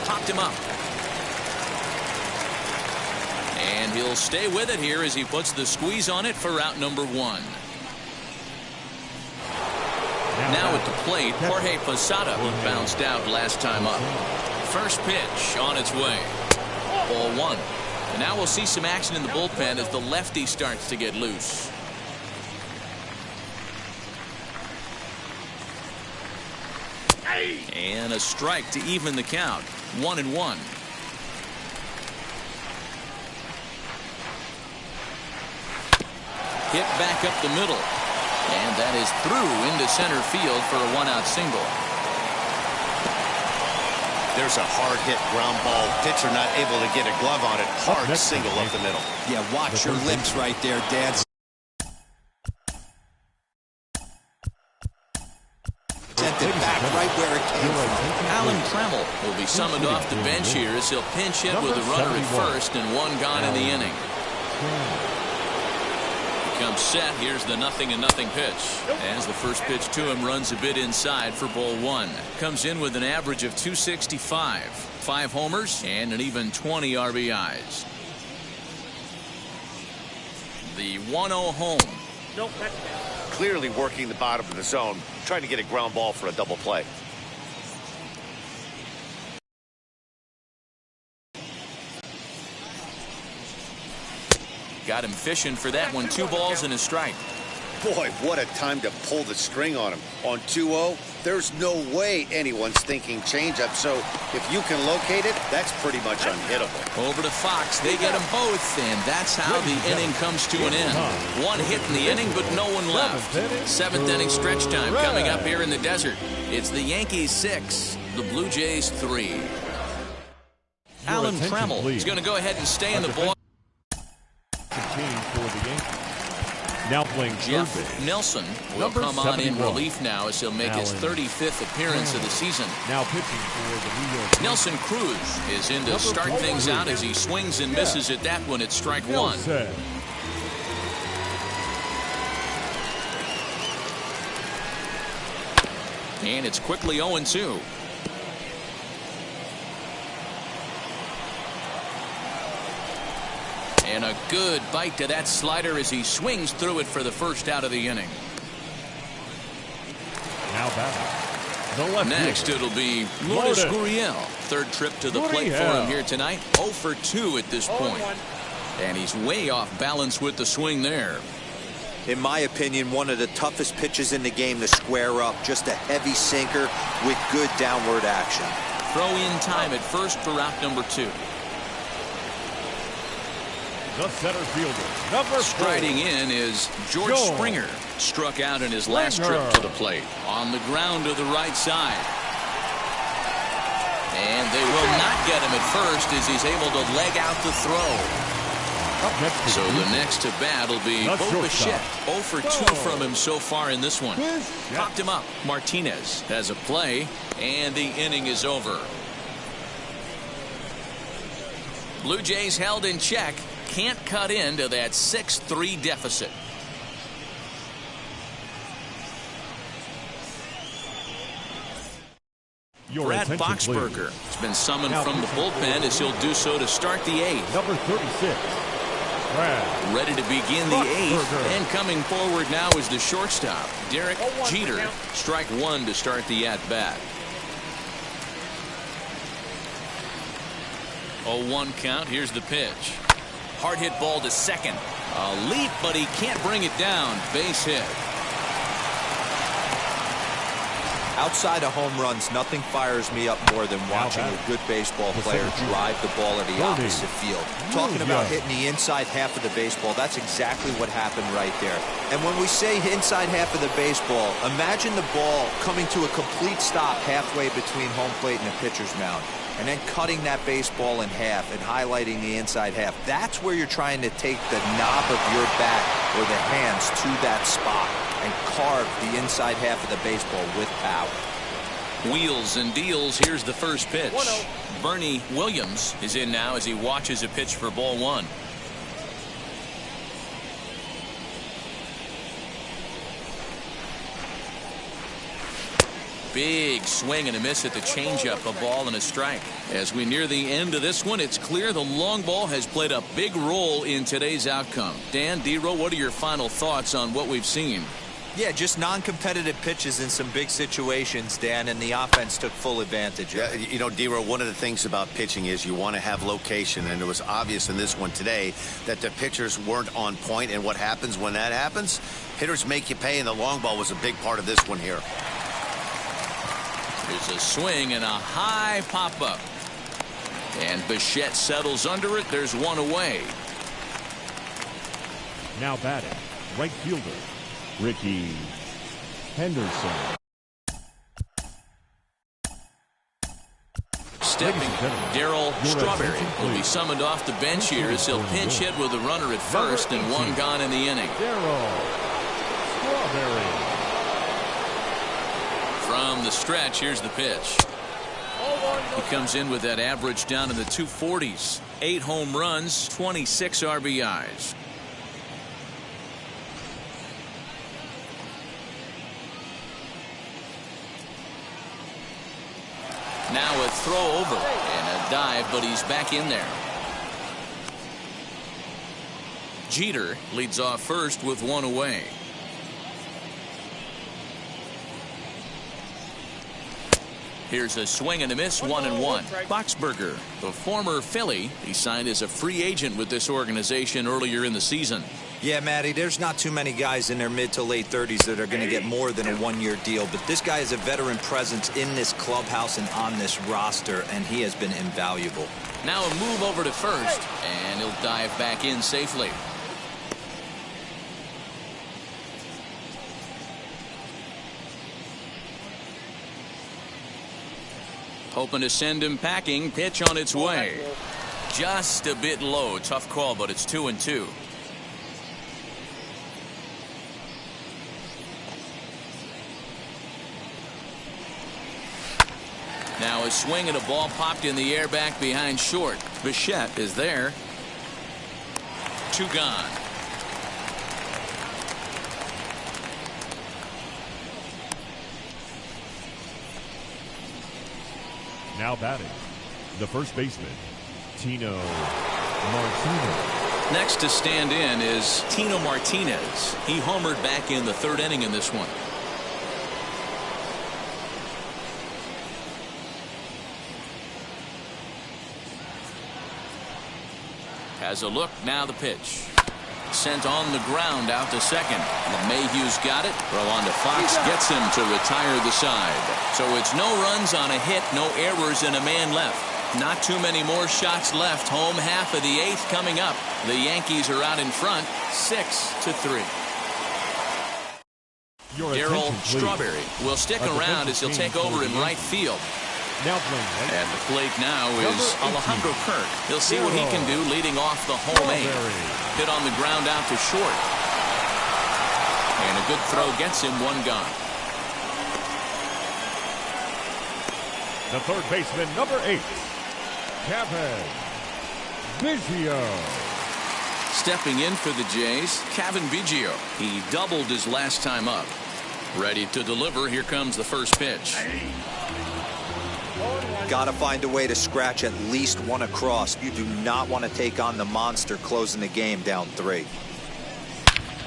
Popped him up. And he'll stay with it here as he puts the squeeze on it for out number 1. Now at the plate, Jorge Posada, who bounced out last time up. First pitch on its way. Ball 1. And now we'll see some action in the bullpen as the lefty starts to get loose. And a strike to even the count. 1-1. Hit back up the middle. And that is through into center field for a 1-out single. There's a hard hit ground ball. Pitcher not able to get a glove on it. Hard single up the middle. Yeah, watch your lips right there, Dad. Sent it back right where it came from. Alan Trammell will be summoned off the bench here as he'll pinch hit with a runner at first and 1 gone in the inning. Comes set. Here's the 0-0 pitch. As the first pitch to him runs a bit inside for ball 1. Comes in with an average of 265. 5 homers and an even 20 RBIs. The 1-0 home. Clearly working the bottom of the zone, trying to get a ground ball for a double play. Got him fishing for that one. 2 balls and a strike. Boy, what a time to pull the string on him. On 2-0, there's no way anyone's thinking changeup. So if you can locate it, that's pretty much unhittable. Over to Fox. They get them both, and that's how the inning comes to an end. 1 hit in the inning, but no one left. 7th inning stretch time coming up here in the desert. It's the Yankees 6, the Blue Jays 3. Alan Trammell is going to go ahead and stay in the ball. For the Yankees. Now playing Jeff Nelson will come on in relief now as he'll make his 35th appearance of the season. Now pitching for the New York. Nelson Cruz is in to start things out as he swings and misses at that one at strike 1. And it's quickly 0-2. And a good bite to that slider as he swings through it for the first out of the inning. Now batting. Next it'll be Lourdes Gurriel. 3rd trip to the plate for him here tonight. 0 for 2 at this point. And he's way off balance with the swing there. In my opinion, one of the toughest pitches in the game to square up. Just a heavy sinker with good downward action. Throw in time at first for out number 2. The center fielder, number 4. Striding in is George Springer. Struck out in his last trip to the plate. On the ground to the right side. And they will not get him at first as he's able to leg out the throw. So the next to bat will be Bo Bichette. 0 for 2 from him so far in this one. Popped him up. Martinez has a play, and the inning is over. Blue Jays held in check. Can't cut into that 6-3 deficit. Brad Boxberger has been summoned from the bullpen as he'll do so to start the 8th. Number 36. Brad. Ready to begin the 8th, and coming forward now is the shortstop, Derek Jeter. Strike 1 to start the at-bat. 0-1 count. Here's the pitch. Hard hit ball to second. A leap, but he can't bring it down. Base hit. Outside of home runs, nothing fires me up more than watching a good baseball player drive the ball at the opposite field. Talking about hitting the inside half of the baseball, that's exactly what happened right there. And when we say inside half of the baseball, imagine the ball coming to a complete stop halfway between home plate and the pitcher's mound, and then cutting that baseball in half and highlighting the inside half. That's where you're trying to take the knob of your bat or the hands to that spot and carve the inside half of the baseball with power. Wheels and deals. Here's the first pitch. Bernie Williams is in now as he watches a pitch for ball 1. Big swing and a miss at the changeup, a ball and a strike. As we near the end of this one, it's clear the long ball has played a big role in today's outcome. Dan, D-Row, what are your final thoughts on what we've seen? Yeah, just non-competitive pitches in some big situations, Dan, and the offense took full advantage of it. You know, D-Row, one of the things about pitching is you want to have location, and it was obvious in this one today that the pitchers weren't on point, and what happens when that happens? Hitters make you pay, and the long ball was a big part of this one here. There's a swing and a high pop-up. And Bichette settles under it. There's one away. Now batting, right fielder, Ricky Henderson. Stepping, Darryl Strawberry will be summoned off the bench here as he'll pinch hit with a runner at first and one gone in the inning. Darryl Strawberry. From the stretch, here's the pitch. He comes in with that average down in the 240s. 8 home runs, 26 RBIs. Now a throw over and a dive, but he's back in there. Jeter leads off first with one away. Here's a swing and a miss, 1-1. Boxberger, the former Philly, he signed as a free agent with this organization earlier in the season. Yeah, Matty, there's not too many guys in their mid to late 30s that are going to get more than a one-year deal, but this guy is a veteran presence in this clubhouse and on this roster, and he has been invaluable. Now a move over to first, and he'll dive back in safely. Hoping to send him packing. Pitch on its way. Just a bit low. Tough call, but it's 2-2. Now a swing and a ball popped in the air back behind short. Bichette is there. 2 gone. Now batting, the first baseman, Tino Martinez. Next to stand in is Tino Martinez. He homered back in the 3rd inning in this one. Has a look, now the pitch. Sent on the ground out to second. LeMahieu's got it. Throw on to Fox, gets him to retire the side. So it's no runs on a hit, no errors, and a man left. Not too many more shots left. Home half of the 8th coming up. The Yankees are out in front, 6-3. Darryl Strawberry will stick around as he'll take over in right field. Now playing right. At the plate now is Alejandro Kirk. He'll see what he can do leading off the home 8. Hit on the ground out to short. And a good throw gets him, 1 gone. The third baseman, number 8, Kevin Biggio. Stepping in for the Jays, Kevin Biggio. He doubled his last time up. Ready to deliver. Here comes the first pitch. Got to find a way to scratch at least one across. You do not want to take on the monster closing the game down 3.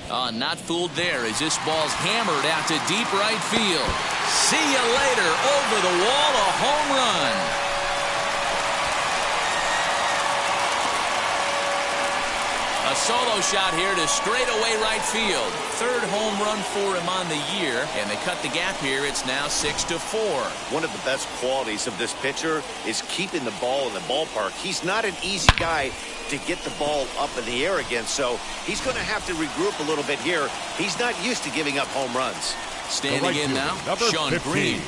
Not fooled there as this ball's hammered out to deep right field. See you later. Over the wall, a home run. A solo shot here to straightaway right field. 3rd home run for him on the year, and they cut the gap here. It's now 6-4. One of the best qualities of this pitcher is keeping the ball in the ballpark. He's not an easy guy to get the ball up in the air again, so he's going to have to regroup a little bit here. He's not used to giving up home runs. Standing in now, Sean Green.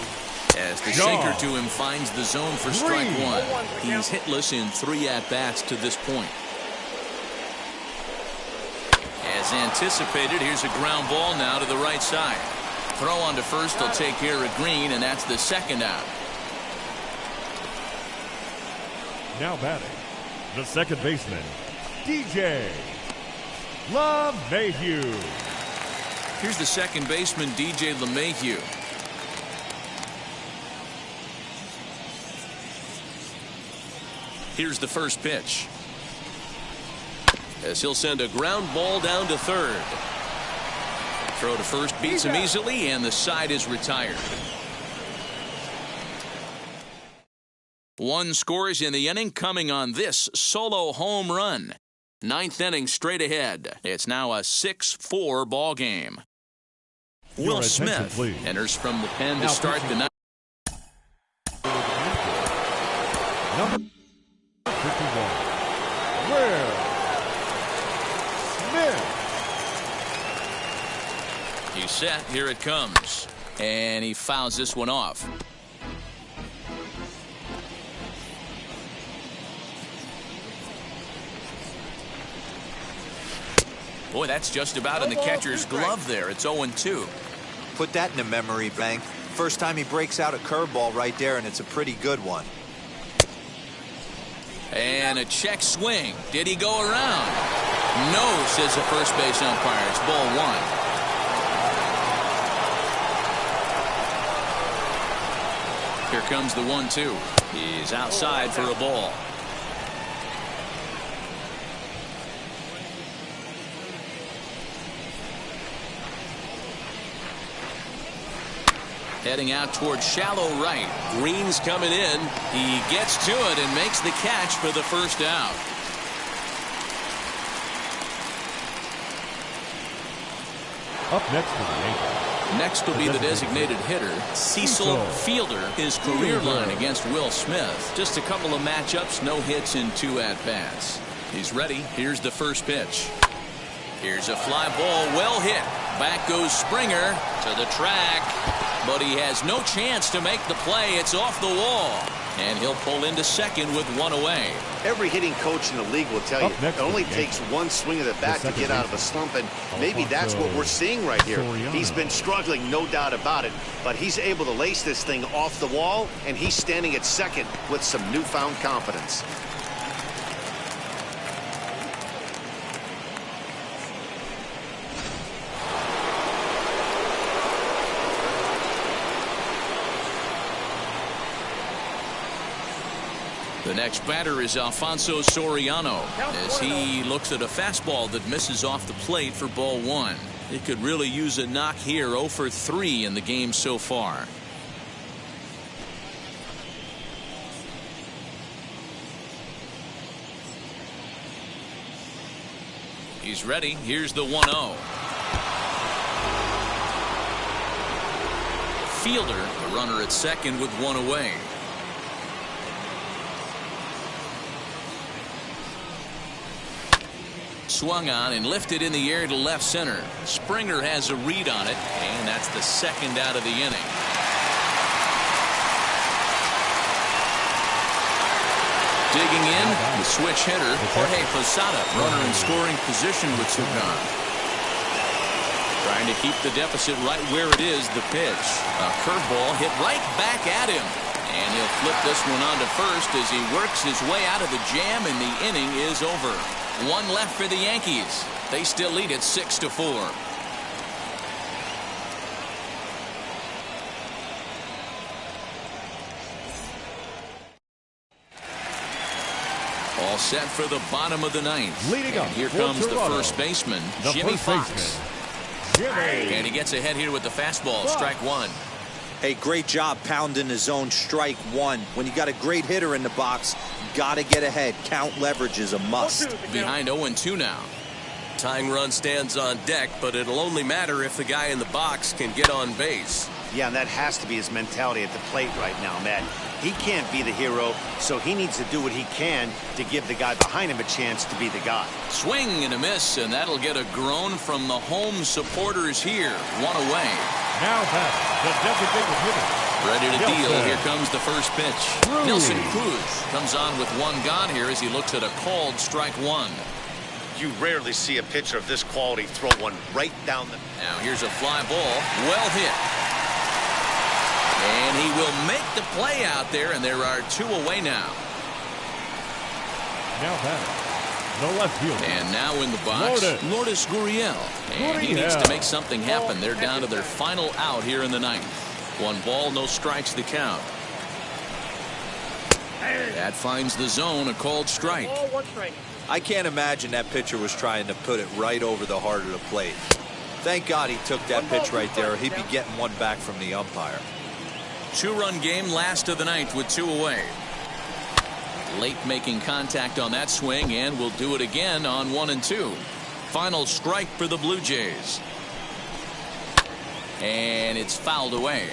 As the sinker to him finds the zone for strike 1. He's hitless in 3 at-bats to this point. As anticipated, here's a ground ball now to the right side. Throw on to first, he'll take care of Green, and that's the 2nd out. Now batting, the second baseman, DJ LeMahieu. Here's the second baseman, DJ LeMahieu. Here's the first pitch. As he'll send a ground ball down to third. Throw to first beats him easily, and the side is retired. One scores in the inning, coming on this solo home run. Ninth inning straight ahead. It's now a 6-4 ball game. Will Smith enters from the pen to start the ninth. Number 51, Will Smith. He's set. Here it comes. And he fouls this one off. Boy, that's just about in the catcher's glove there. It's 0-2. Put that in the memory bank. First time he breaks out a curveball right there, and it's a pretty good one. And a check swing. Did he go around? No, says the first base umpire. It's ball one. Here comes the 1-2. He's outside for a ball. Heading out toward shallow right. Green's coming in. He gets to it and makes the catch for the first out. Up next for the Yankees. Next will be the designated hitter, Cecil Fielder. His career line against Will Smith. Just a couple of matchups, no hits in 2 at-bats. He's ready. Here's the first pitch. Here's a fly ball, well hit. Back goes Springer to the track. But he has no chance to make the play. It's off the wall. And he'll pull into second with one away. Every hitting coach in the league will tell you it only takes one swing of the bat to get out of a slump, and maybe that's what we're seeing right here. He's been struggling, no doubt about it, but he's able to lace this thing off the wall, and he's standing at second with some newfound confidence. The next batter is Alfonso Soriano as he looks at a fastball that misses off the plate for ball one. He could really use a knock here. 0 for 3 in the game so far. He's ready. Here's the 1-0. Fielder, the runner at second with one away. Swung on and lifted in the air to left center. Springer has a read on it, and that's the second out of the inning. Digging in, the switch hitter, Jorge Posada, runner in scoring position with Sugan. Trying to keep the deficit right where it is, the pitch. A curveball hit right back at him. And he'll flip this one on to first as he works his way out of the jam, and the inning is over. One left for the Yankees. They still lead it 6-4. All set for the bottom of the ninth. Leading up, here comes the first baseman, Jimmy Fox. And he gets ahead here with the fastball. Strike one. Hey, great job pounding the zone. Strike one. When you got a great hitter in the box, got to get ahead. Count leverage is a must. Behind 0-2 now. Tying run stands on deck, but it'll only matter if the guy in the box can get on base. Yeah, and that has to be his mentality at the plate right now, Matt. He can't be the hero, so he needs to do what he can to give the guy behind him a chance to be the guy. Swing and a miss, and that'll get a groan from the home supporters here. One away. Now back, the designated hitter. Ready to deal. Here comes the first pitch. Nelson Cruz comes on with one gone here as he looks at a called strike one. You rarely see a pitcher of this quality throw one right down the... Now here's a fly ball. Well hit. And he will make the play out there, and there are two away now. Now back, the left fielder. And now in the box, Lourdes Gurriel. And he needs to make something happen. They're down to their final out here in the ninth. One ball, no strikes the count. That finds the zone, a called strike. Ball, 1 strike. I can't imagine that pitcher was trying to put it right over the heart of the plate. Thank God he took that pitch right there. He'd be getting one back from the umpire. 2-run game, last of the ninth with 2 away. Late making contact on that swing, and will do it again on 1 and 2. Final strike for the Blue Jays. And it's fouled away.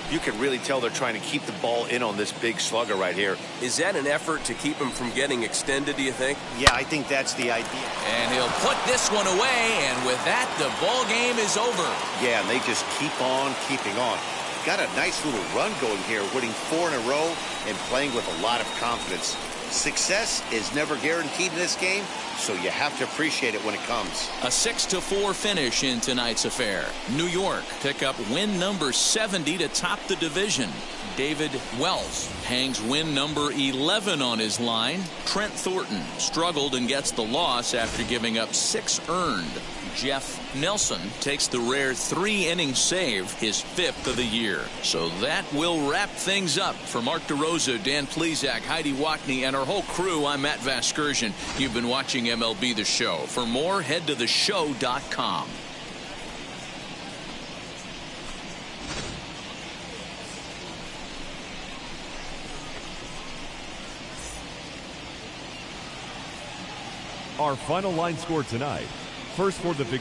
You can really tell they're trying to keep the ball in on this big slugger right here. Is that an effort to keep him from getting extended, do you think? Yeah, I think that's the idea. And he'll put this one away, and with that, the ball game is over. Yeah, and they just keep on keeping on. Got a nice little run going here, winning 4 in a row and playing with a lot of confidence. Success is never guaranteed in this game, so you have to appreciate it when it comes. A 6-4 finish in tonight's affair. New York pick up win number 70 to top the division. David Wells hangs win number 11 on his line. Trent Thornton struggled and gets the loss after giving up 6 earned. Jeff Nelson takes the rare 3-inning save, his 5th of the year. So that will wrap things up. For Mark DeRosa, Dan Plesac, Heidi Watney, and our whole crew, I'm Matt Vasgersian. You've been watching MLB The Show. For more, head to theshow.com. Our final line score tonight. First for the